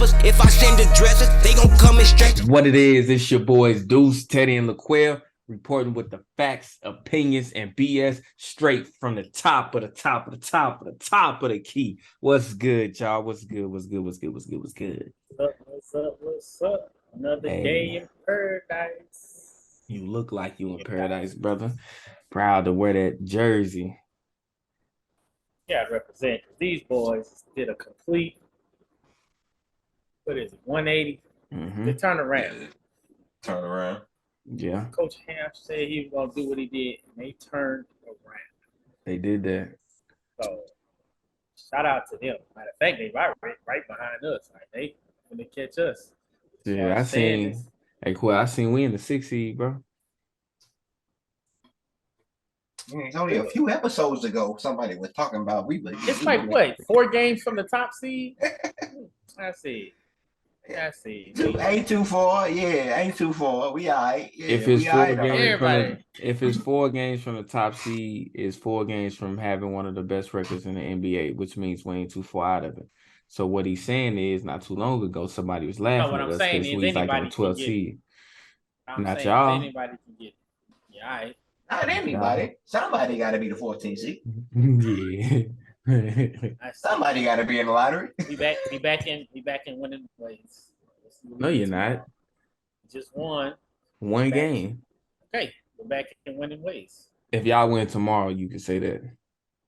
rappers. If I send the dressers, they gon' come and stretch. What it is, it's your boys Deuce, Teddy, and LaQuell reporting with the facts, opinions, and BS straight from the top of the top of the top of the top of the key. What's good, y'all? What's good? What's good? What's good? What's good? What's good? What's up? What's up? Another day in paradise. You look like you in paradise, brother. Proud to wear that jersey. Yeah, represent. These boys did a complete, what is it, 180? They turned around. Turn around. Yeah. Coach Ham said he was going to do what he did, and they turned around. They did that. So, shout out to them. Matter of fact, they right behind us. Like, they going to catch us. Yeah, I seen. Hey, Quell, I seen we in the 6th seed, bro. It's only a few episodes ago somebody was talking about we. It's like what? 4 games from the top seed? I see. I see. Ain't too far. Yeah, ain't too far. We all right. Yeah, if it's 4 games from the top seed, it's 4 games from having one of the best records in the NBA, which means we ain't too far out of it. So what he's saying is, not too long ago, somebody was laughing at us because we was like on the 12th seed. Not y'all. Anybody can get it. Yeah, all right. Not anybody. Somebody got to be the 14th seed. Yeah. Somebody got to be in the lottery. We back in winning ways. No, you're not. Just won. One game. Okay, we're back in winning ways. If y'all win tomorrow, you can say that.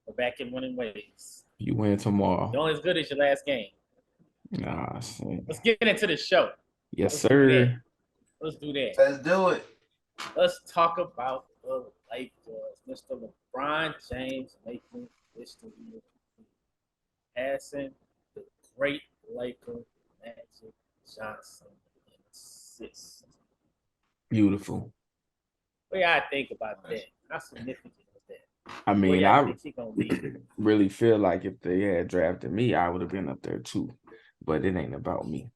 We're back in winning ways. You win tomorrow. You're only as good as your last game. Nah, shit. Let's get into the show. Yes, sir. Let's do that. Let's do it. Let's talk about the Lakers. Mr. LeBron James making history, passing the great Laker Magic Johnson in assists. Beautiful. What do I think about that? How significant is that? I mean, I really feel like if they had drafted me, I would have been up there too. But it ain't about me.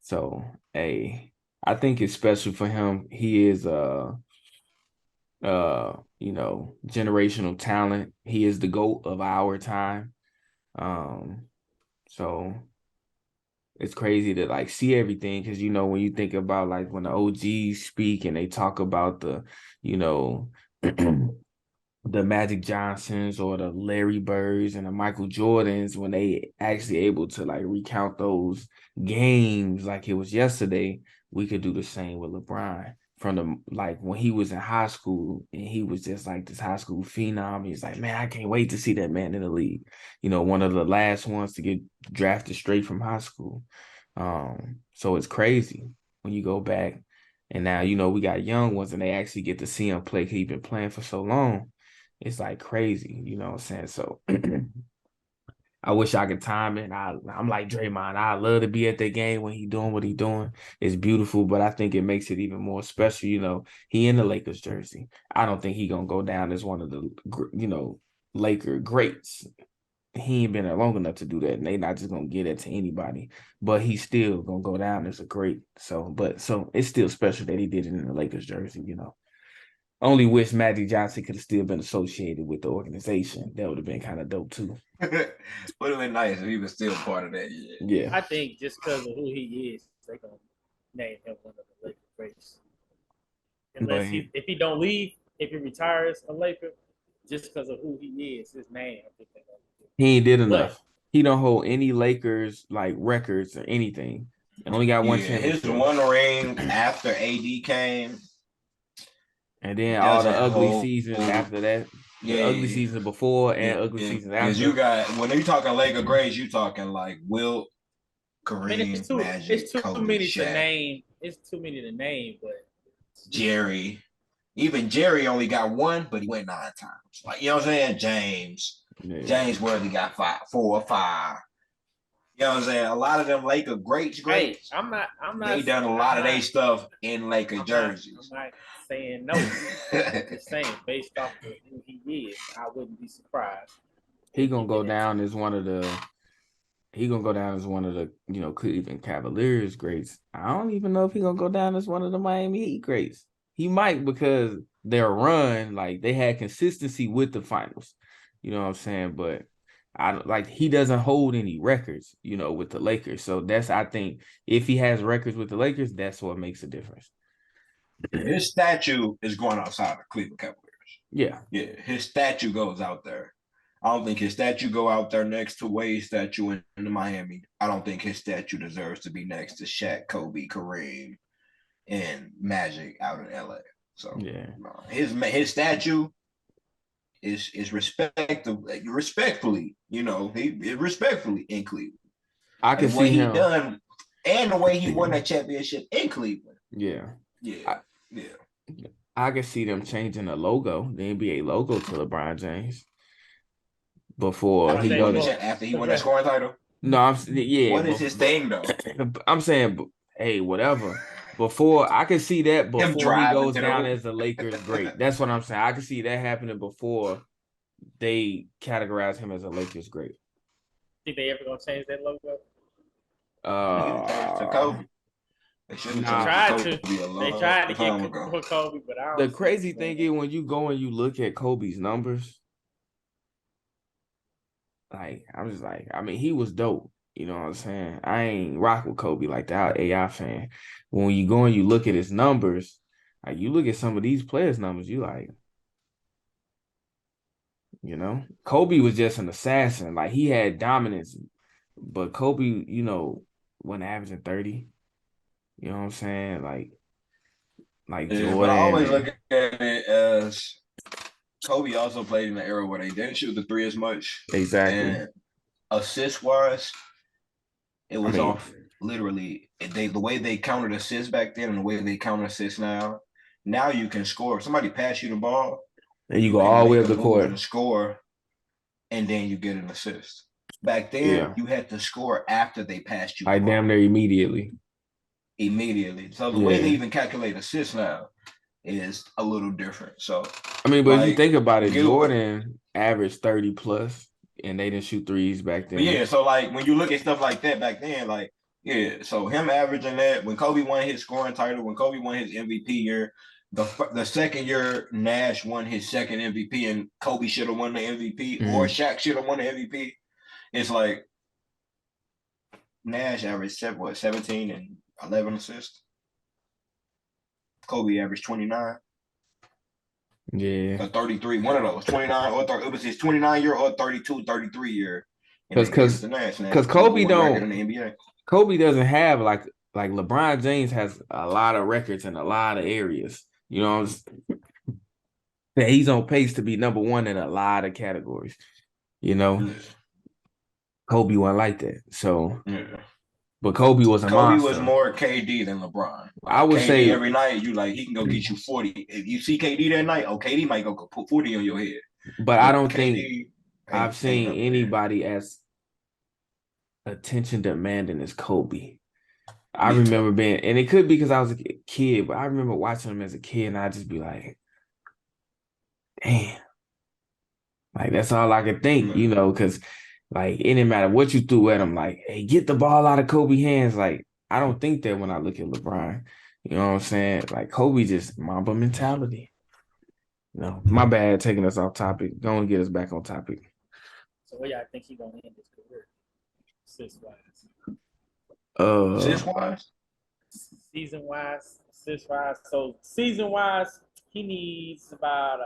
So, hey, I think it's special for him. He is generational talent. He is the GOAT of our time. So it's crazy to like see everything because when you think about like when the OGs speak and they talk about the, the Magic Johnsons or the Larry Birds and the Michael Jordans, when they actually able to like recount those games like it was yesterday, we could do the same with LeBron. From the like when he was in high school and he was just like this high school phenom. He's like, man, I can't wait to see that man in the league. One of the last ones to get drafted straight from high school. So it's crazy when you go back and now, we got young ones and they actually get to see him play. He's been playing for so long. It's like crazy, you know what I'm saying? So I wish I could time it. I'm like Draymond. I love to be at that game when he doing what he doing. It's beautiful, but I think it makes it even more special. He in the Lakers jersey. I don't think he gonna go down as one of the Laker greats. He ain't been there long enough to do that, and they not just gonna get it to anybody. But he's still gonna go down as a great. So it's still special that he did it in the Lakers jersey. Only wish Magic Johnson could have still been associated with the organization. That would have been kind of dope too. Would have been nice if he was still part of that. Yeah. I think just because of who he is, they're gonna name him one of the Laker greats. Unless if he don't leave, if he retires a Laker, just because of who he is, his name. I think he ain't did enough. He don't hold any Lakers like records or anything. He only got one championship. His one ring after AD came. And then all the ugly seasons after that. The ugly season before and ugly season after. Because you got, when you talking Laker greats, you talking like Wilt, Kareem, Magic, it's too Kobe, many Shaq. to name. It's too many to name, but Jerry. Even Jerry only got one, but he went 9 times. Like, you know what I'm saying? James Worthy got 4 or 5. You know what I'm saying? A lot of them Laker greats. Hey, I'm not. They done a lot of their stuff in Laker jerseys. I'm not saying no. I'm just saying, based off of who he is, I wouldn't be surprised. He gonna go down as one of the. Cleveland Cavaliers greats. I don't even know if he gonna go down as one of the Miami Heat greats. He might because their run, like they had consistency with the finals. You know what I'm saying? But he doesn't hold any records, with the Lakers. So I think if he has records with the Lakers, that's what makes a difference. His statue is going outside the Cleveland Cavaliers. Yeah. Yeah, his statue goes out there. I don't think his statue go out there next to Wade's statue in Miami. I don't think his statue deserves to be next to Shaq, Kobe, Kareem, and Magic out in LA. So yeah, his statue is respectfully, he respectfully in Cleveland. I can see him done, and the way he won that championship in Cleveland. Yeah. I can see them changing the logo, the NBA logo, to LeBron James before he goes after he won that scoring title. No, What is his thing though? I'm saying, hey, whatever. Before I can see that before he goes down as the Lakers great. That's what I'm saying. I can see that happening before they categorize him as a Lakers great. Think they ever gonna change that logo? To Kobe. They tried to get Kobe, but I don't. The crazy thing is when you go and you look at Kobe's numbers, like I'm just like, I mean, he was dope. You know what I'm saying? I ain't rock with Kobe like that AI fan. When you go and you look at his numbers, like you look at some of these players' numbers, you like, Kobe was just an assassin. Like he had dominance, but Kobe, wasn't averaging 30. You know what I'm saying? Like Jordan. But I always look at it as Kobe also played in the era where they didn't shoot the three as much. Exactly. And assist-wise, it was off literally. The way they counted assists back then and the way they count assists now. Now you can score. If somebody pass you the ball, and you go all the way up the court and score, and then you get an assist. Back then, you had to score after they passed you. Like damn near immediately. So the way they even calculate assists now is a little different. So I mean, but if you think about it, Jordan averaged 30 plus, and they didn't shoot threes back then. Yeah, so like when you look at stuff like that back then, so him averaging that when Kobe won his scoring title, when Kobe won his MVP year, the second year Nash won his second MVP, and Kobe should have won the MVP or Shaq should have won the MVP. It's like Nash averaged 17 and 11 assists. Kobe averaged 29. Yeah. Or 33. One of those. 29 or 30. It was his 29 year or 32, 33 year. Because Kobe Kobe doesn't have like LeBron James has a lot of records in a lot of areas. That he's on pace to be number one in a lot of categories. Kobe wasn't like that. So but Kobe was a monster. Kobe was more KD than LeBron. I would KD say every night he can go get you 40. If you see KD that night, KD might go put 40 on your head. But I don't think I've seen anybody as attention demanding as Kobe. I remember being, and it could be because I was a kid, but I remember watching him as a kid, and I'd just be like, damn. Like, that's all I could think, because like, it didn't matter what you threw at him. Like, hey, get the ball out of Kobe's hands. Like, I don't think that when I look at LeBron. You know what I'm saying? Like, Kobe just Mamba mentality. My bad taking us off topic. Going to get us back on topic. So where y'all think he's going to end his career? Assist-wise. Assist-wise? Season-wise, assist-wise. So, season-wise, he needs about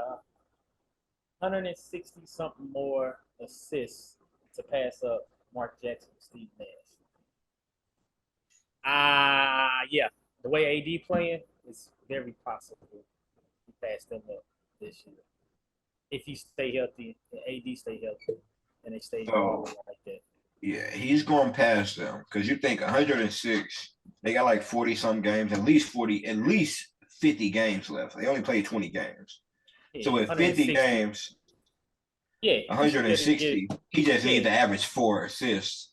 160-something more assists to pass up Mark Jackson and Steve Nash. Yeah. The way AD playing, it's very possible he pass them up this year. If he stay healthy and AD stay healthy and they stay like that. Yeah, he's going past them because you think 106, they got like 40-some games, at least 50 games left. They only played 20 games. Yeah, so with 50 games, 160, he just needs to average 4 assists,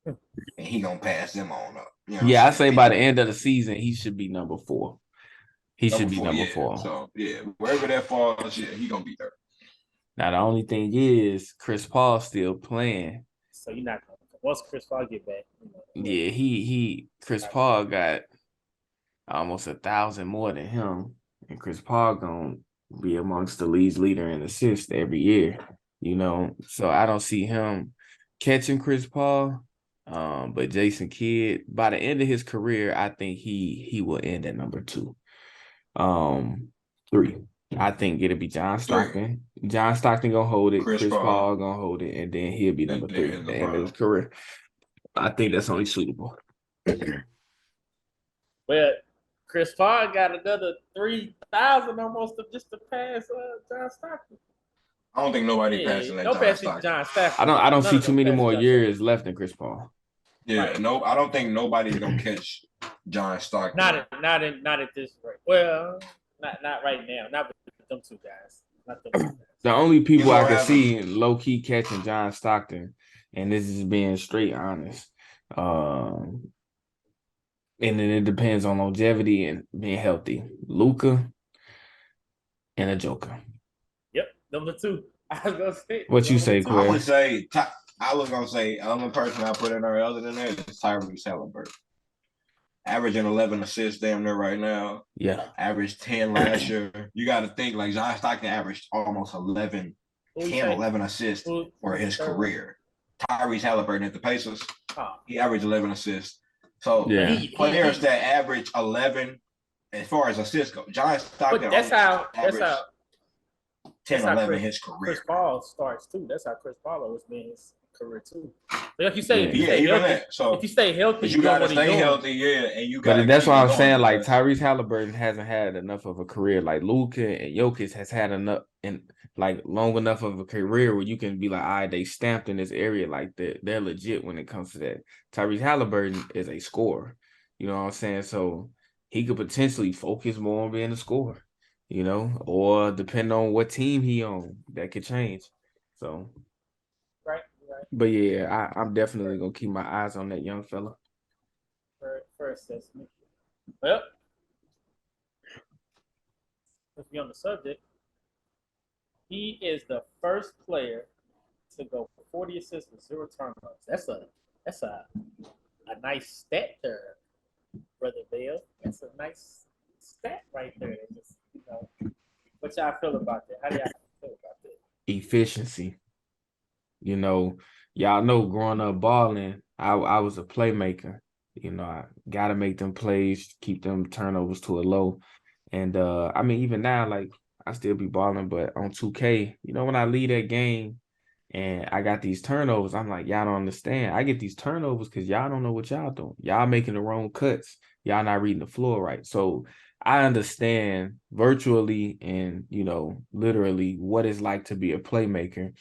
and he gonna pass them on up. I say by the end of the season, he should be number 4. He should be number 4. So wherever that falls, he gonna be there. Now the only thing is Chris Paul still playing. So you're not gonna. Once Chris Paul get back, Chris Paul got almost 1,000 more than him, and Chris Paul gonna be amongst the league's leader in assists every year. So I don't see him catching Chris Paul. But Jason Kidd, by the end of his career, I think he will end at number 2. 3. I think it'll be John Stockton. John Stockton gonna hold it. Chris Paul gonna hold it, and then he'll be number 3 at the end of his career. I think that's only suitable. Well, Chris Paul got another 3,000 almost just to pass John Stockton. I don't think nobody passing that John Stockton. I don't see too many more years left in Chris Paul. Yeah, right. No, I don't think nobody's gonna catch John Stockton. Not at this rate. Well, not right now. Not with them two guys. Not them two guys. The only people I can see low key catching John Stockton, and this is being straight honest. And then it depends on longevity and being healthy. Luka and a Joker. Yep, number 2. I was gonna say. What you say, Claire? I was gonna say the only person I put in there other than that is Tyrese Haliburton. Averaging 11 assists damn near right now. Yeah. Averaged 10 last year. You got to think like John Stockton averaged almost 11 assists for his career. Tyrese Haliburton at the Pacers, he averaged 11 assists. So players that average 11 as far as assists go. John Stockton but that's how 10, 11 in his career. Chris Paul starts too. That's how Chris Paul was being his career too. But like you say, if you stay healthy, you gotta stay healthy, and you got. But that's why I'm saying, like Tyrese Haliburton hasn't had enough of a career. Like Luka and Jokic has had enough and like long enough of a career where you can be like, all right, they stamped in this area, like they're legit when it comes to that. Tyrese Haliburton is a scorer. You know what I'm saying? So he could potentially focus more on being a scorer. You know, or depending on what team he on, that could change. So, right. But yeah, I'm definitely gonna keep my eyes on that young fella. First assessment. Well, let's be on the subject. He is the first player to go 40 assists with 0 turnovers. That's a nice stat there, Brother Bale. That's a nice stat right there. Just, what y'all feel about that? How do y'all feel about that? Efficiency. You know, y'all know growing up balling, I was a playmaker. You know, I gotta make them plays, keep them turnovers to a low. And I mean, even now, like I still be balling, but on 2K, when I lead that game and I got these turnovers, I'm like, y'all don't understand. I get these turnovers because y'all don't know what y'all doing. Y'all making the wrong cuts. Y'all not reading the floor right. So I understand virtually and, literally what it's like to be a playmaker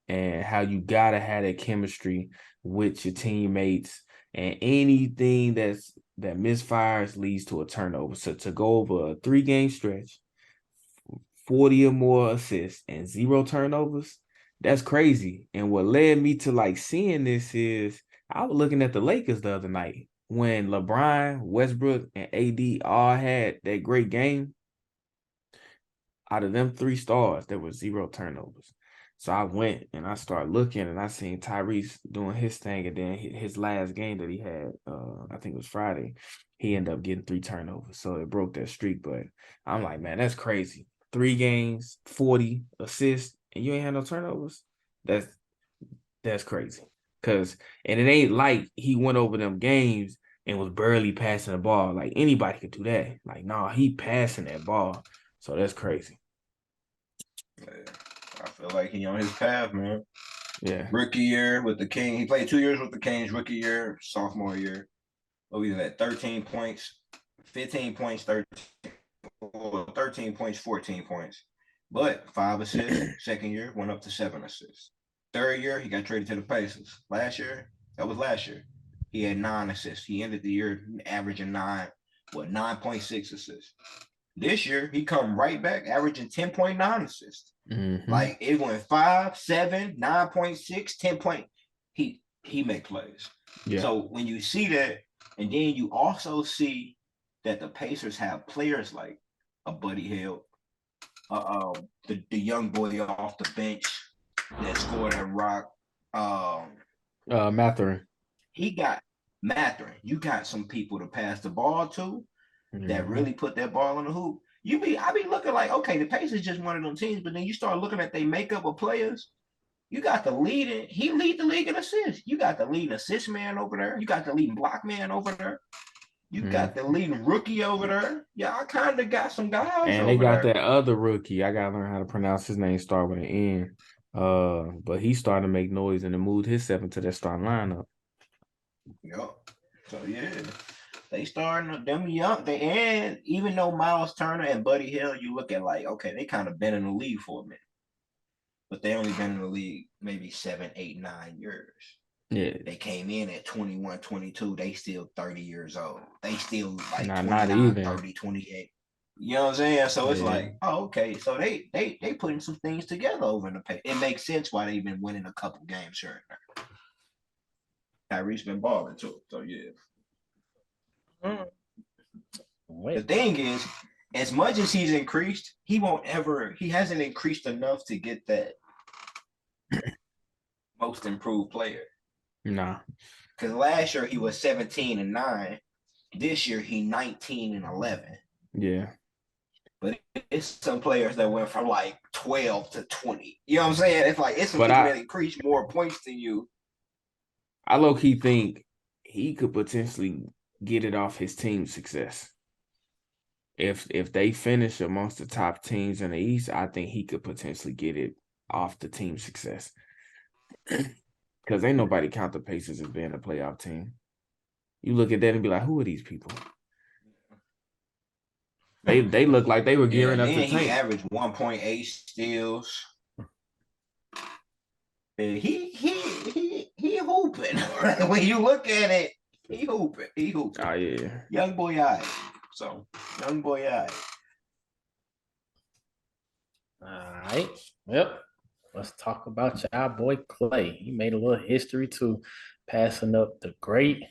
and how you got to have that chemistry with your teammates, and anything that misfires leads to a turnover. So to go over a 3-game stretch, 40 or more assists and 0 turnovers, that's crazy. And what led me to like seeing this is I was looking at the Lakers the other night when LeBron, Westbrook, and AD all had that great game. Out of them 3 stars, there were 0 turnovers. So I went and I started looking and I seen Tyrese doing his thing. And then his last game that he had, I think it was Friday, he ended up getting 3 turnovers. So it broke that streak. But I'm like, man, that's crazy. 3 games, 40 assists, and you ain't had no turnovers. That's crazy. And it ain't like he went over them games and was barely passing the ball. Like anybody could do that. Like, no, he passing that ball. So that's crazy. I feel like he on his path, man. Yeah. Rookie year with the Kings. He played 2 years with the Kings. Rookie year, sophomore year. Oh, he was at 13 points, 15 points, 13 points, 14 points. But 5 assists. Second year, went up to 7 assists. Third year, he got traded to the Pacers. Last year, he had 9 assists. He ended the year averaging 9.6 assists. This year, he come right back, averaging 10.9 assists. Mm-hmm. Like it went 5, 7, 9.6, 10 point. He make plays. Yeah. So when you see that, and then you also see that the Pacers have players like a Buddy Hield, the young boy off the bench that scored at Rock. Mathurin. He got Mathurin. You got some people to pass the ball to that really put that ball in the hoop. I be looking like, okay, the Pacers just one of them teams, but then you start looking at their makeup of players. You got the leading. He lead the league in assists. You got the leading assist man over there. You got the leading block man over there. You got the leading rookie over there. Yeah, I kind of got some guys and over they got there. that other rookie. I gotta learn how to pronounce his name. Start with an N. But he started to make noise and moved himself into that starting lineup. Yep. So yeah, they starting them young. And even though Miles Turner and Buddy Hill, you look at like, okay, they kind of been in the league for a minute, but they only been in the league maybe 7, 8, 9 years. Yeah. They came in at 21, 22. They still 30 years old. They still like Not 29, even 30, 28. You know what I'm saying? So it's like, oh, okay. So they putting some things together over in the paint. It makes sense why they've been winning a couple games here and there. Tyrese been balling too. So yeah. The thing is, as much as he's increased, he hasn't increased enough to get that most improved player. Nah. Because last year he was 17-9. This year he 19-11. Yeah. But it's some players that went from like 12 to 20. You know what I'm saying? It's like it's some people that increase more points than you. I low-key think he could potentially get it off his team's success. If they finish amongst the top teams in the East, I think he could potentially get it off the team's success. Because ain't nobody count the Pacers as being a playoff team. You look at that and be like, who are these people? They look like they were gearing up to tank. He averaged 1.8 steals. He hooping. When you look at it, he hooping. Oh yeah, young boy, So young boy, All right. Yep. Let's talk about our boy Klay. He made a little history too, passing up the great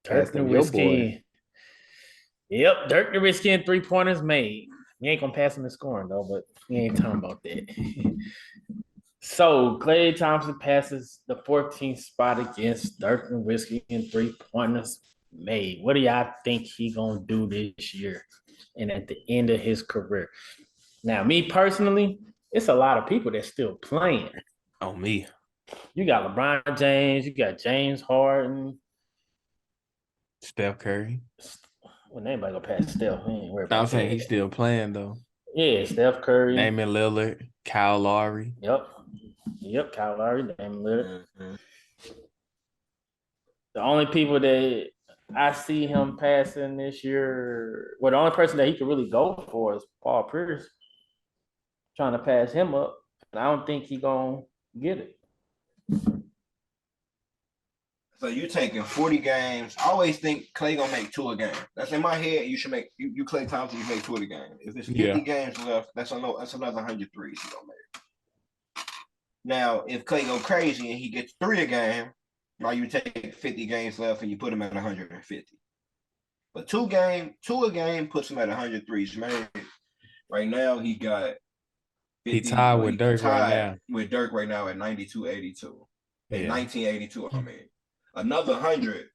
Dirk Nowitzki. Yep, Dirk Nowitzki and 3-pointers made. You ain't gonna pass him in scoring though, but we ain't talking about that. So Klay Thompson passes the 14th spot against Dirk Nowitzki and 3-pointers made. What do y'all think he gonna do this year and at the end of his career? Now, me personally, it's a lot of people that's still playing. Oh, me. You got LeBron James, you got James Harden, Steph Curry. Well, anybody gonna pass Steph? I'm saying he's still playing though. Yeah, Steph Curry, Damian Lillard, Kyle Lowry. Yep, Kyle Lowry, Damian Lillard. Mm-hmm. The only people that I see him passing this year, well, the only person that he could really go for is Paul Pierce, trying to pass him up. And I don't think he gonna get it. So you taking 40 games. I always think Klay gonna make 2 a game. That's in my head. You should make you Klay Thompson. You make 2 a game. If there's 50 games left, that's another 100 threes he gonna make. Now, if Klay go crazy and he gets 3 a game, now you take 50 games left and you put him at 150. But 2 a game puts him at 100 threes. Man, right now he got 50, he tied with Dirk right now. With Dirk right now at 92-82. At 1982, I mean. Another 100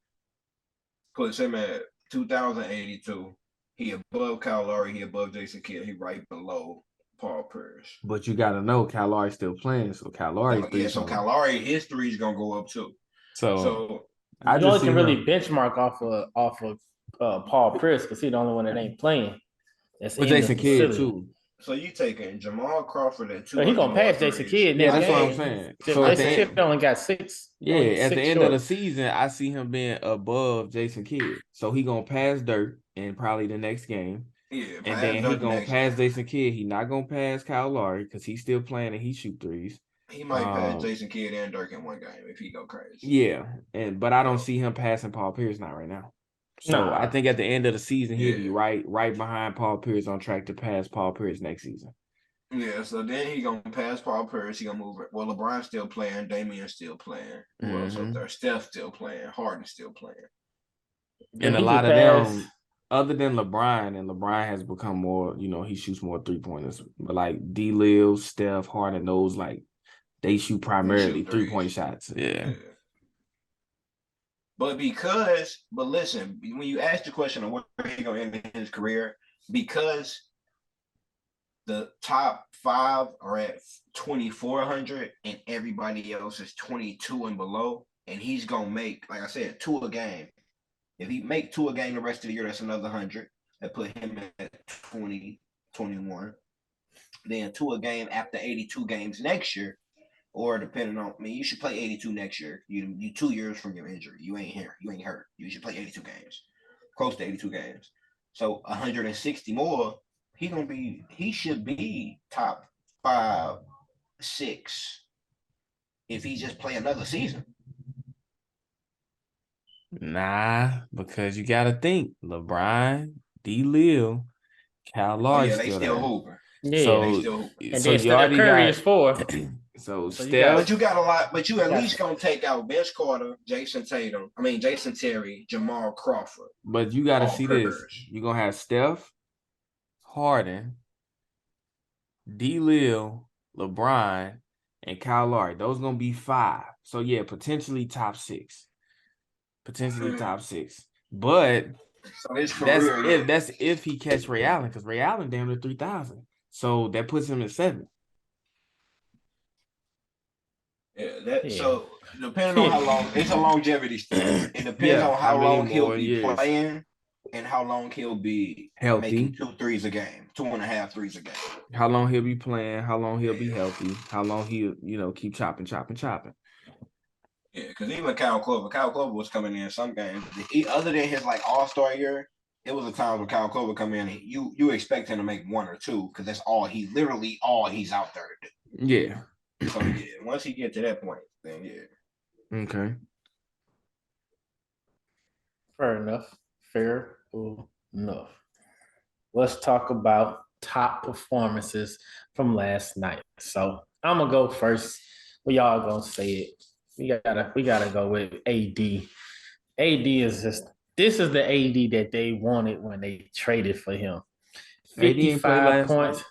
puts him at 2082. He above Kyle Lowry. He above Jason Kidd. He right below Paul Pierce. But you got to know Kyle Lowry's still playing. So Kyle Lowry. So Kyle Lowry, his 3 is gonna go up too. So I just only can really benchmark off of Paul Pierce because he's the only one that ain't playing. That's Jason Kidd too. So you taking Jamal Crawford at 2? So he gonna pass Jason Kidd. Yeah, that's what I'm saying. So Jason Kidd only got 6. Yeah, at the end of the season, I see him being above Jason Kidd. So he gonna pass Dirk in probably the next game. Yeah, and then he gonna pass Jason Kidd. He not gonna pass Kyle Lowry because he's still playing and he shoot threes. He might pass Jason Kidd and Dirk in one game if he go crazy. Yeah, but I don't see him passing Paul Pierce not right now. So I think at the end of the season, he'll be right behind Paul Pierce on track to pass Paul Pierce next season. Yeah, so then he gonna pass Paul Pierce. He gonna move it. Well, LeBron's still playing. Damian's still playing. Who else up there? Steph's still playing. Harden's still playing. And a lot of them, other than LeBron, and LeBron has become more, he shoots more 3-pointers. But like D-Lil, Steph, Harden, those they shoot primarily 3-point shots. Yeah. But listen, when you ask the question of where he's gonna end his career, because the top 5 are at 2,400, and everybody else is 22 and below. And he's gonna make, like I said, 2 a game. If he make 2 a game the rest of the year, that's another 100. That put him at 20, 21. Then 2 a game after 82 games next year, or depending on, you should play 82 next year. You 2 years from your injury. You ain't here. You ain't hurt. You should play 82 games, close to 82 games. So 160 more. He should be top 5, 6 if he just play another season. Nah, because you got to think LeBron, D. Lil, Kyle Lowry. They still hooping. Yeah, so, they still hooping. And so then Steph Curry is 4. So So Steph, but you got a lot. But you at least gonna take out Vince Carter, Jason Terry, Jamal Crawford. but you got to Paul see Pierce. this. You're going to have Steph, Harden, D. Lil, LeBron, and Kyle Lowry. Those going to be 5. So, yeah, potentially top 6. Potentially top 6. But so his career, that's if he catch Ray Allen, because Ray Allen damn near 3,000. So that puts him at 7. Yeah, So depending on how long, it's a longevity thing. It depends on how long he'll be playing and how long he'll be healthy, making 2 threes a game, 2.5 threes a game. How long he'll be playing, how long he'll be healthy, how long he'll keep chopping. Yeah, because even Kyle Korver was coming in some games. Other than his All-Star year, it was a time when Kyle Korver come in. You expect him to make 1 or 2 because that's all he's out there to do. Yeah. So yeah, once he get to that point, then yeah. Okay. Fair enough. Let's talk about top performances from last night. So I'm gonna go first. We all gonna say it. We gotta go with AD. AD is this is the AD that they wanted when they traded for him. 55 points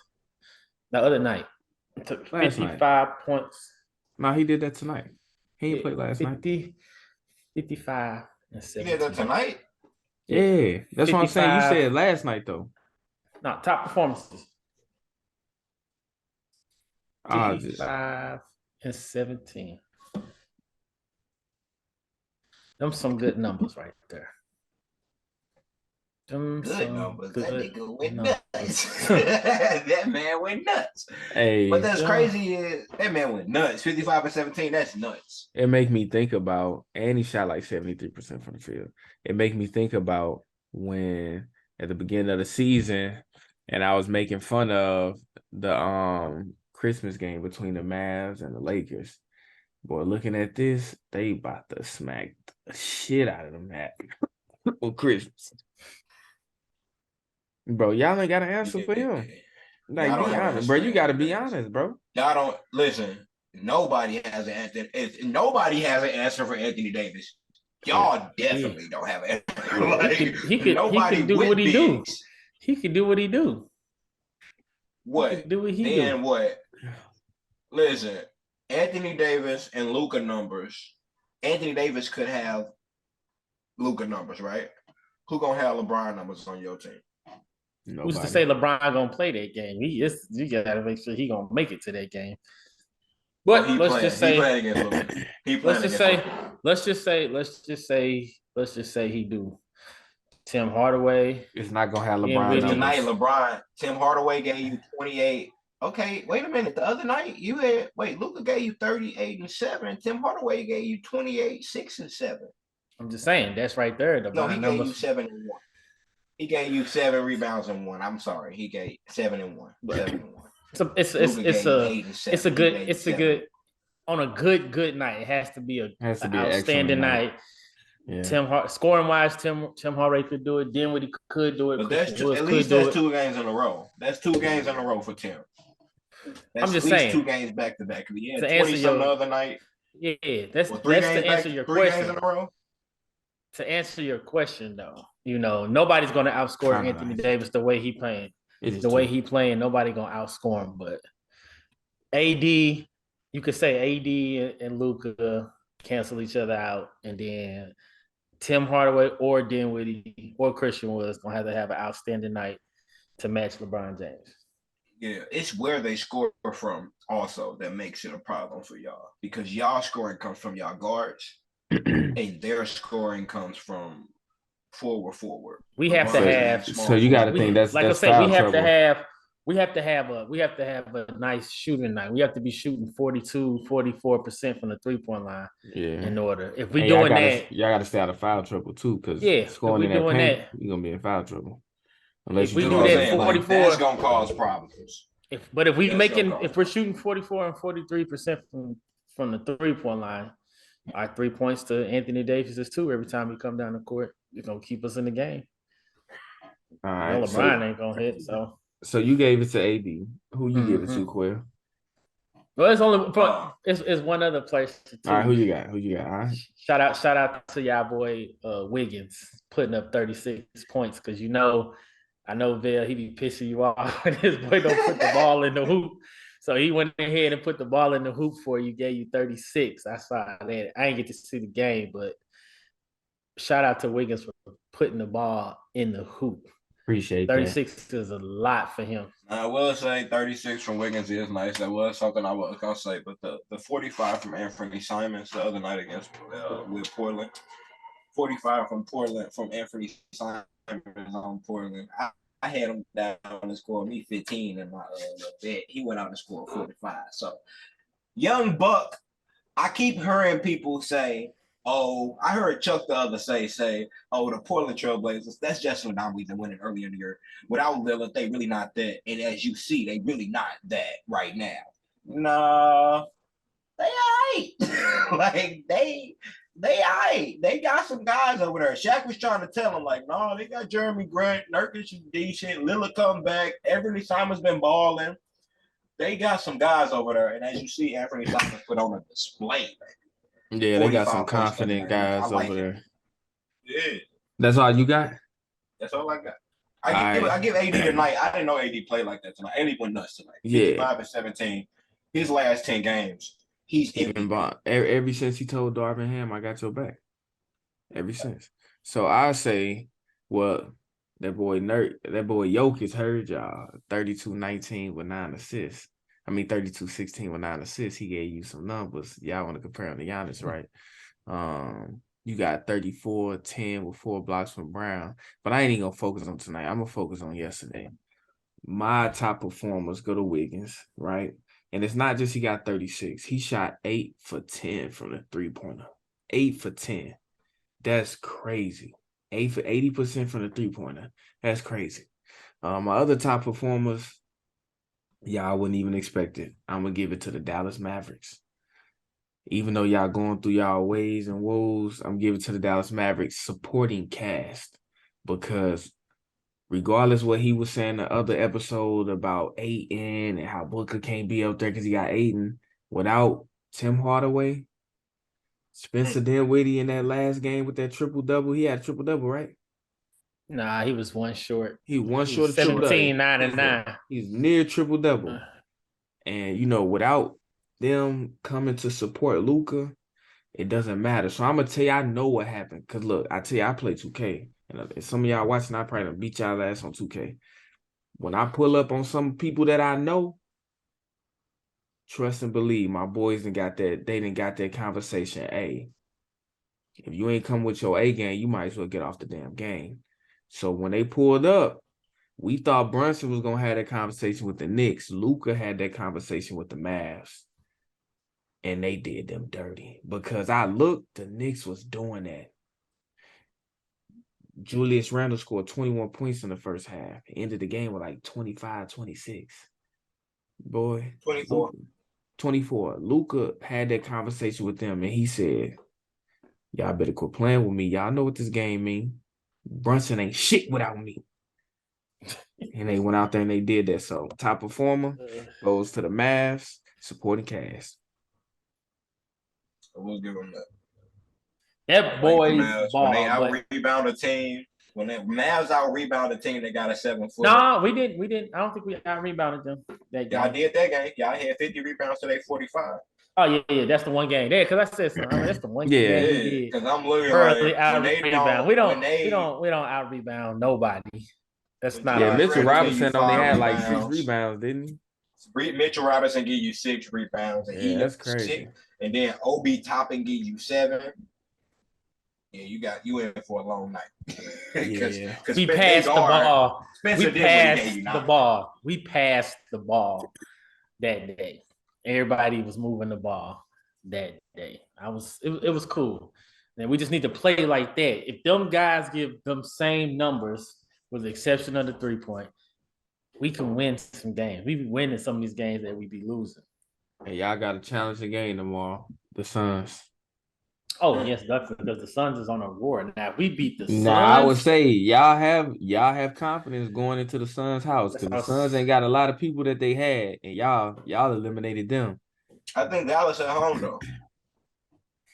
the other night. Took 55 points. No, he did that tonight. He didn't play last night. 55 and 17. He did that tonight? Yeah, that's what I'm saying. You said last night though. No, top performances. 55 and 17. Them some good numbers right there. Good numbers. That nigga went nuts. That man went nuts. Hey, but that's crazy is that man went nuts. 55 and 17, that's nuts. It make me think about, and he shot like 73% from the field. It make me think about when at the beginning of the season, and I was making fun of the Christmas game between the Mavs and the Lakers. Boy, looking at this, they about to smack the shit out of them on Christmas. Bro, y'all ain't got an answer for him. Like, be honest, bro. You got to be honest, bro. Y'all don't listen. Nobody has an answer. Nobody has an answer for Anthony Davis. Y'all definitely don't have an answer. He could do what he do. He could do what he do. What? Do what he do. Then what? Listen, Anthony Davis and Luka numbers. Anthony Davis could have Luka numbers, right? Who gonna have LeBron numbers on your team? Nobody. Who's to say LeBron gonna play that game? You gotta make sure he gonna make it to that game. But let's just say he do. Tim Hardaway. It's not gonna have LeBron tonight. Tim Hardaway gave you 28. Okay, wait a minute. The other night Luka gave you 38 and 7, and Tim Hardaway gave you 28, 6 and 7. I'm just saying that's right there. He gave you 7 and 1. He gave you 7 rebounds and 1. I'm sorry, he gave 7 and 1. 7 and 1. It's a good on a good night. It has to be an outstanding night. Yeah. Scoring wise, Tim Hardaway could do it. Dinwiddie could do it. But that's 2 games in a row. That's 2 games in a row for Tim. I'm just saying 2 games back to back. Yeah, to 20 some the other night. Yeah, that's to answer your question. 3 games in a row. To answer your question, though, nobody's going to outscore Anthony Davis the way he playing. Way he playing, nobody going to outscore him. But AD, you could say AD and Luka cancel each other out, and then Tim Hardaway or Dinwiddie or Christian Wood is going to have an outstanding night to match LeBron James. Yeah, it's where they score from also that makes it a problem for y'all because y'all scoring comes from y'all guards and their scoring comes from forward. We have to LeBron is a have So small you got to forward. think we, like I that's said, foul trouble. we have to have a nice shooting night. We have to be shooting 44% from the 3-point line in order. If we doing that, y'all got to stay out of foul trouble too, because if scoring we in that doing paint, that, you're gonna be in foul trouble unless if you we That's do what I'm just that saying. Like 44, that's gonna cause problems. if That's we're shooting 44 and 43% from the 3-point line, our 3 points to Anthony Davis is 2 every time we come down the court. It's gonna keep us in the game. all No, right. LeBron ain't gonna hit. So you gave it to AD. Who you give it to, Quill? Well, it's only it's one other place too. All right, who you got? All right. Shout out to y'all boy Wiggins putting up 36 points because I know Vail, he be pissing you off when his boy don't put the ball in the hoop. So he went ahead and put the ball in the hoop for you, gave you 36. I saw that. I didn't get to see the game, but shout out to Wiggins for putting the ball in the hoop. Appreciate 36 is a lot for him. I will say 36 from Wiggins is nice. That was something I was gonna say, but the 45 from Anthony Simons the other night against with Portland, 45 from Anthony Simons on Portland. I had him down to score me 15 in my bet. He went out and scored 45. So young buck. I keep hearing people say, "Oh, I heard Chuck the other say, oh, the Portland Trailblazers, that's just when we've been winning earlier in the year. Without Lillard, they really not that. And as you see, they really not that right now. Nah, they all right. Like they all right. They got some guys over there. Shaq was trying to tell him, like, no, they got Jeremy Grant, Nurkic is decent, Lillard come back, Anthony Simons been balling. They got some guys over there, and as you see, Anthony Simons put on a display. Yeah, they got some confident guys over there. Yeah, that's all you got. That's all I got. I give AD tonight. I didn't know AD played like that tonight. AD went nuts tonight. 55 and 17. His last 10 games, he's even ever since he told Darvin Ham, I got your back. Ever since. So I say, well, that boy Jokic heard y'all 32-19 with 9 assists. I mean 32-16 with 9 assists. He gave you some numbers. Y'all want to compare him to Giannis, right? You got 34-10 with 4 blocks from Brown. But I ain't even gonna focus on tonight. I'm gonna focus on yesterday. My top performers go to Wiggins, right? And it's not just he got 36. He shot 8 for 10 from the 3-pointer. 8 for 10. That's crazy. 80% from the 3-pointer. That's crazy. My other top performers, y'all wouldn't even expect it. I'm going to give it to the Dallas Mavericks. Even though y'all going through y'all ways and woes, I'm giving it to the Dallas Mavericks supporting cast because regardless what he was saying the other episode about Ayton and how Booker can't be up there because he got Ayton, without Tim Hardaway, Spencer Dinwiddie in that last game with that triple-double, he had a triple-double, right? Nah, he was one short. He was short of triple-double. 17, 9, and 9. He's near triple-double. And, without them coming to support Luka, it doesn't matter. So I'm going to tell you, I know what happened. Because, look, I tell you, I play 2K. And some of y'all watching, I probably beat y'all ass on 2K. When I pull up on some people that I know, trust and believe, my boys they didn't got that conversation. Hey, if you ain't come with your A game, you might as well get off the damn game. So when they pulled up, we thought Brunson was going to have that conversation with the Knicks. Luka had that conversation with the Mavs. And they did them dirty. Because I looked, the Knicks was doing that. Julius Randle scored 21 points in the first half. He ended the game with like 25, 26. Boy. 24. Luka had that conversation with them, and he said, y'all better quit playing with me. Y'all know what this game mean. Brunson ain't shit without me. And they went out there and they did that. So top performer goes to the Mavs, supporting cast. I will give them that. That boy's ball. When they out-rebound a team, when the Mavs out-rebound a team, they got a 7-footer. No, we didn't. I don't think we out-rebounded them. Y'all did that game. Y'all had 50 rebounds to their 45. Oh, yeah, that's the one game. Yeah, because I said something. That's the one game we did. Because I'm looking early like, out-rebound. We don't out-rebound nobody. That's not. Yeah, a Mitchell record. Robinson only had like 6 rebounds. rebounds, didn't he? Mitchell Robinson give you 6 rebounds, and Yeah, that's crazy. 6, and then Obi Toppin give you 7. Yeah, you in for a long night. Yeah. We passed the ball. Spencer We passed the ball. We passed the ball that day. Everybody was moving the ball that day. It was cool. And we just need to play like that. If them guys give them same numbers, with the exception of the 3-point, we can win some games. We be winning some of these games that we be losing. And y'all got to challenge the game tomorrow. The Suns. Oh yes, definitely, because the Suns is on a roar. Now if we beat the Suns. Nah, I would say y'all have confidence going into the Suns' house because the Suns ain't got a lot of people that they had, and y'all eliminated them. I think Dallas at home though.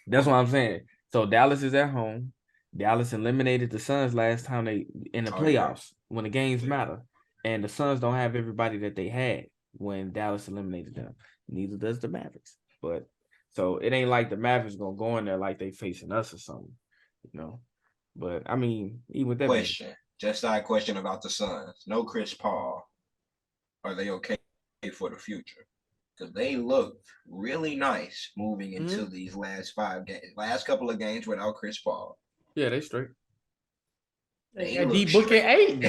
That's what I'm saying. So Dallas is at home. Dallas eliminated the Suns last time they in the playoffs when the games matter, and the Suns don't have everybody that they had when Dallas eliminated them. Neither does the Mavericks, but. So it ain't like the Mavericks gonna go in there like they facing us or something, you know. But I mean, even with that just a question about the Suns. No Chris Paul. Are they okay for the future? Because they looked really nice moving into these last couple of games without Chris Paul. Yeah, they straight. D Book at 8.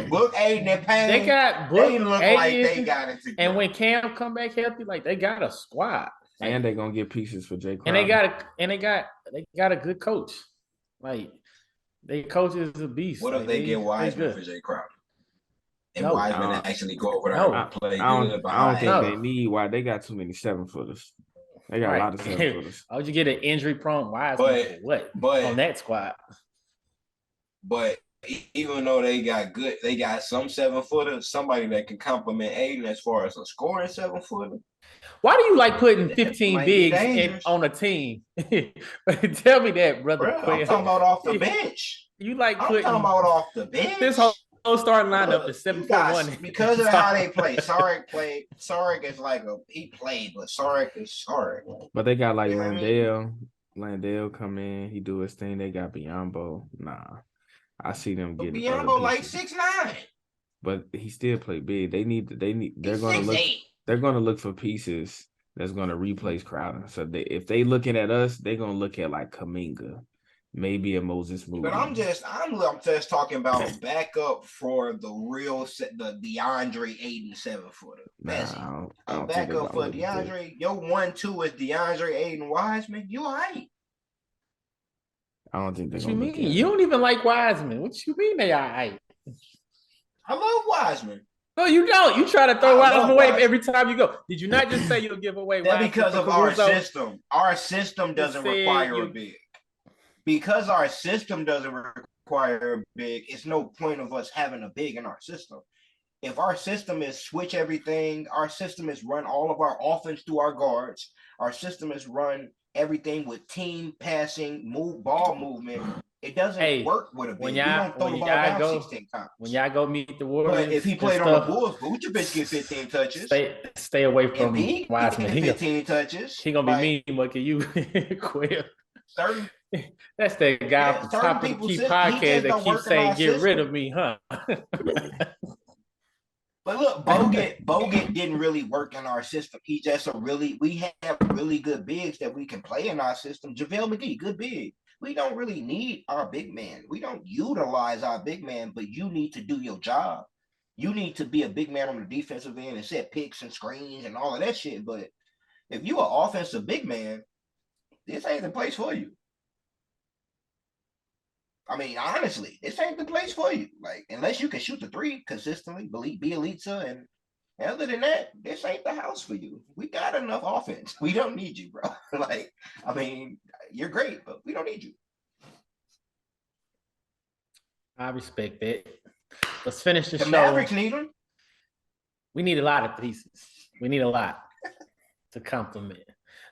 Book 8 and Payne. They got Book. They look like they got it together. And when Cam come back healthy, like they got a squad. And they're gonna get pieces for Jay Crowder. And they got a good coach. Like they coach is a beast. What if they get Wiseman for Jay Crowder? And Wiseman actually go over there and play good behind. I don't think they need why they got too many 7-footers. They got a lot of 7-footers. How would you get an injury prone Wiseman but on that squad? But even though they got some 7-footers, somebody that can complement Aiden as far as a scoring 7-footer. Why do you like putting 15 bigs on a team? Tell me that, brother. I'm talking about off the bench. You like I'm talking about off the bench. This whole starting lineup is 7-1. Because of how they play. Sarek played. Sarek is he played, but Sarek is Sarek. But they got like Landale. Landale come in, he do his thing. They got Biyombo. Nah. I see them getting Biyombo like 6'9". But he still play big. They're gonna look for pieces that's gonna replace Crowder. So if they looking at us, they're gonna look at like Kuminga, maybe a Moses Moody. But I'm just talking about backup for the DeAndre Ayton 7-footer. Nah, backup for DeAndre. Your 1-2 is DeAndre Ayton Wiseman. You all right? I don't think what you mean. You don't even like Wiseman. What you mean they all right? I love Wiseman. No, you don't. You try to throw Wiseman away every time you go. Did you not just say you'll give away Wiseman? Because of our system. Our system doesn't require a big. Because our system doesn't require a big, it's no point of us having a big in our system. If our system is switch everything, our system is run all of our offense through our guards. Our system is run everything with team passing, ball movement. It doesn't work with a big. When y'all go meet the Warriors. But if he played on the Bulls, Vucevic get 15 touches. Stay away from Wiseman. He 15 touches. He gonna be mean, but can you quit? That's that guy from top of the key podcast that keeps saying, "Get rid of me," huh? But look, Bogut didn't really work in our system. He just we have really good bigs that we can play in our system. JaVale McGee, good big. We don't really need our big man. We don't utilize our big man, but you need to do your job. You need to be a big man on the defensive end and set picks and screens and all of that shit. But if you are offensive big man, this ain't the place for you. I mean, honestly, this ain't the place for you. Like, unless you can shoot the 3 consistently, be Elitza, and other than that, this ain't the house for you. We got enough offense. We don't need you, bro. Like, I mean, you're great, but we don't need you. I respect that. Let's finish the show. Mavericks need them. We need a lot of pieces. We need a lot to complement.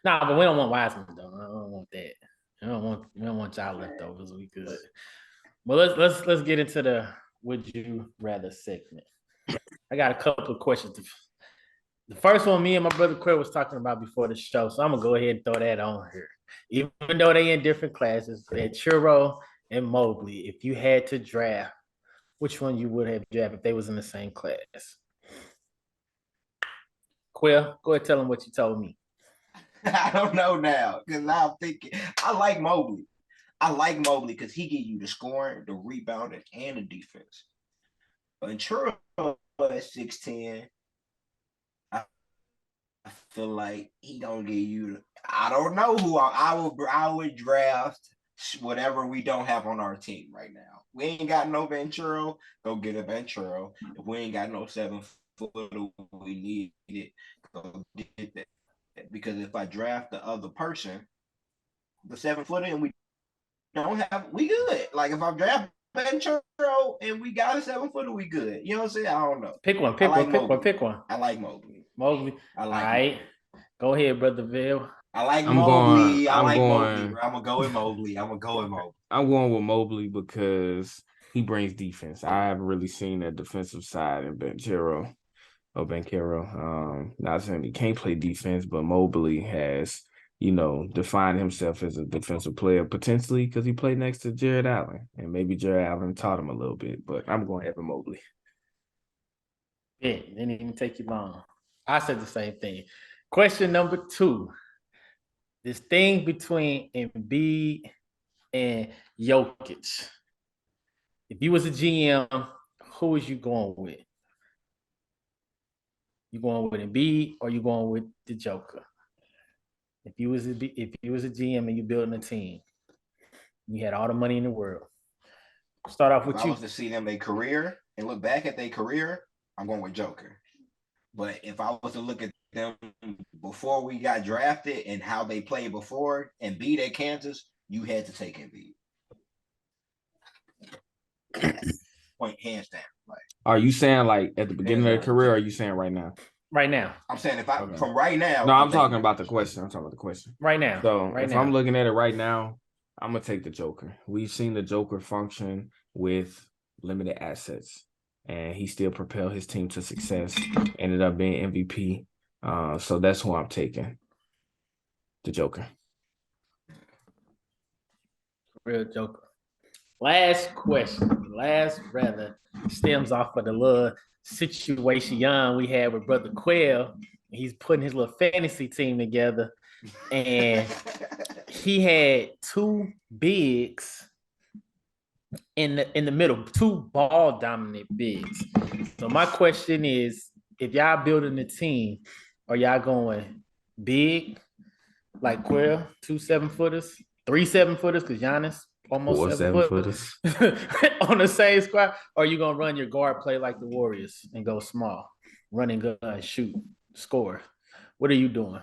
Nah, but we don't want Wiseman though. I don't want that. We don't want y'all leftovers. We good. Well, let's get into the would you rather segment. I got a couple of questions. The first one, me and my brother Quay was talking about before the show, so I'm gonna go ahead and throw that on here. Even though they in different classes, they're Churro and Mobley. If you had to draft which one you would have drafted if they was in the same class? Quill, go ahead and tell them what you told me. I don't know now because I'm thinking I like Mobley. I like Mobley because he give you the scoring, the rebounding, and the defense. Ventura at 6'10", I feel like he don't give you. I don't know who I would draft whatever we don't have on our team right now. We ain't got no Ventura. Go get a Ventura. If we ain't got no 7-footer, we need it. Go get that. Because if I draft the other person, the 7-footer, and we don't have, we good. Like if I draft Ventura and we got a 7-footer, we good. You know what I'm saying? I don't know. Pick one. Pick one. I like Mobley. All right. Mobley. Go ahead, Brother Bill. I like Mobley. I'm going to go with Mobley. I'm going with Mobley because he brings defense. I haven't really seen that defensive side in Banchero. Not saying he can't play defense, but Mobley has, defined himself as a defensive player potentially because he played next to Jared Allen, and maybe Jared Allen taught him a little bit. But I'm going Evan Mobley. Yeah, didn't even take you long. I said the same thing. Question number 2. This thing between Embiid and Jokic. If you was a GM, who was you going with? You going with Embiid or you going with the Joker? If you was a GM and you building a team, you had all the money in the world. Start off with if you. I was to see them their career and look back at their career, I'm going with Joker. But if I was to look at them before we got drafted and how they played before and beat at Kansas, you had to take Embiid. Point hands down. Like, are you saying like at the beginning of their career, or are you saying right now? Right now. I'm saying from right now. No, I'm talking about the question. Right now. So I'm looking at it right now, I'm gonna take the Joker. We've seen the Joker function with limited assets, and he still propelled his team to success. Ended up being MVP. So that's who I'm taking. The Joker. Real Joker. Last question. Stems off of the little situation we had with Brother Quail. He's putting his little fantasy team together, and he had 2 bigs in the middle, 2 ball dominant bigs. So my question is, if y'all building a team, are y'all going big like Quail, 2 7-footers, 3 7-footers, because Giannis almost 4 7-footers on the same squad, or are you gonna run your guard play like the Warriors and go small, running gun, shoot, score? What are you doing?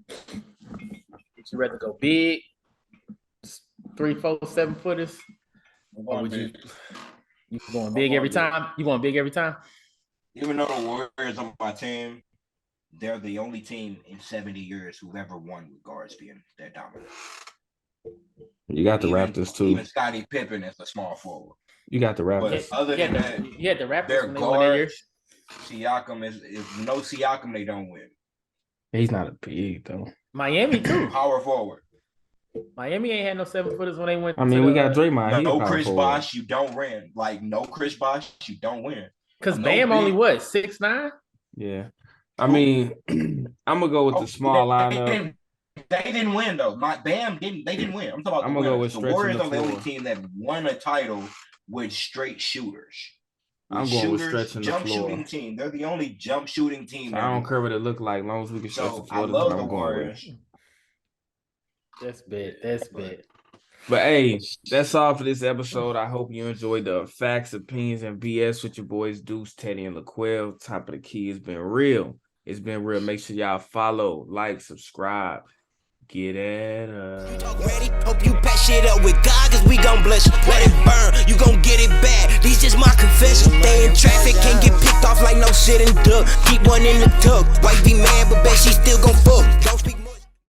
Would you rather go big, 3, 4, 7-footers, or would you going big every time? You going big every time? Even though the Warriors on my team, they're the only team in 70 years who've ever won with guards being that dominant. You got the Raptors too. Even Scottie Pippen is a small forward. You got the Raptors. But other than that, you had the Raptors. Their guards, Siakam is no Siakam, they don't win. He's not a big though. Miami too. Power forward. Miami ain't had no 7-footers when they went. We got Draymond. No Chris Bosh, you don't win. Like no Chris Bosh, you don't win. Because Bam only 6'9"? Yeah. I'm gonna go with the small lineup. They didn't win though. Bam didn't. They didn't win. I'm talking about I'm gonna go with the Warriors are the only team that won a title with straight shooters. I'm going with stretching the floor. Jump shooting team. They're the only jump shooting team. I don't care what it look like, as long as we can stretch the floor. I love the Warriors. That's bad. But hey, that's all for this episode. I hope you enjoyed the facts, opinions, and BS with your boys Deuce, Teddy, and LaQuell. Top of the key. It's been real. Make sure y'all follow, like, subscribe. Get at us. Ready? Hope you pass shit up with God, cause we gon' bless you. Let it burn, you gon' get it back. These just my confessions. Stay in traffic, can't get picked off like no shit and duck. Keep one in the tuck. Wife be mad, but bet she still gon' fuck. Don't speak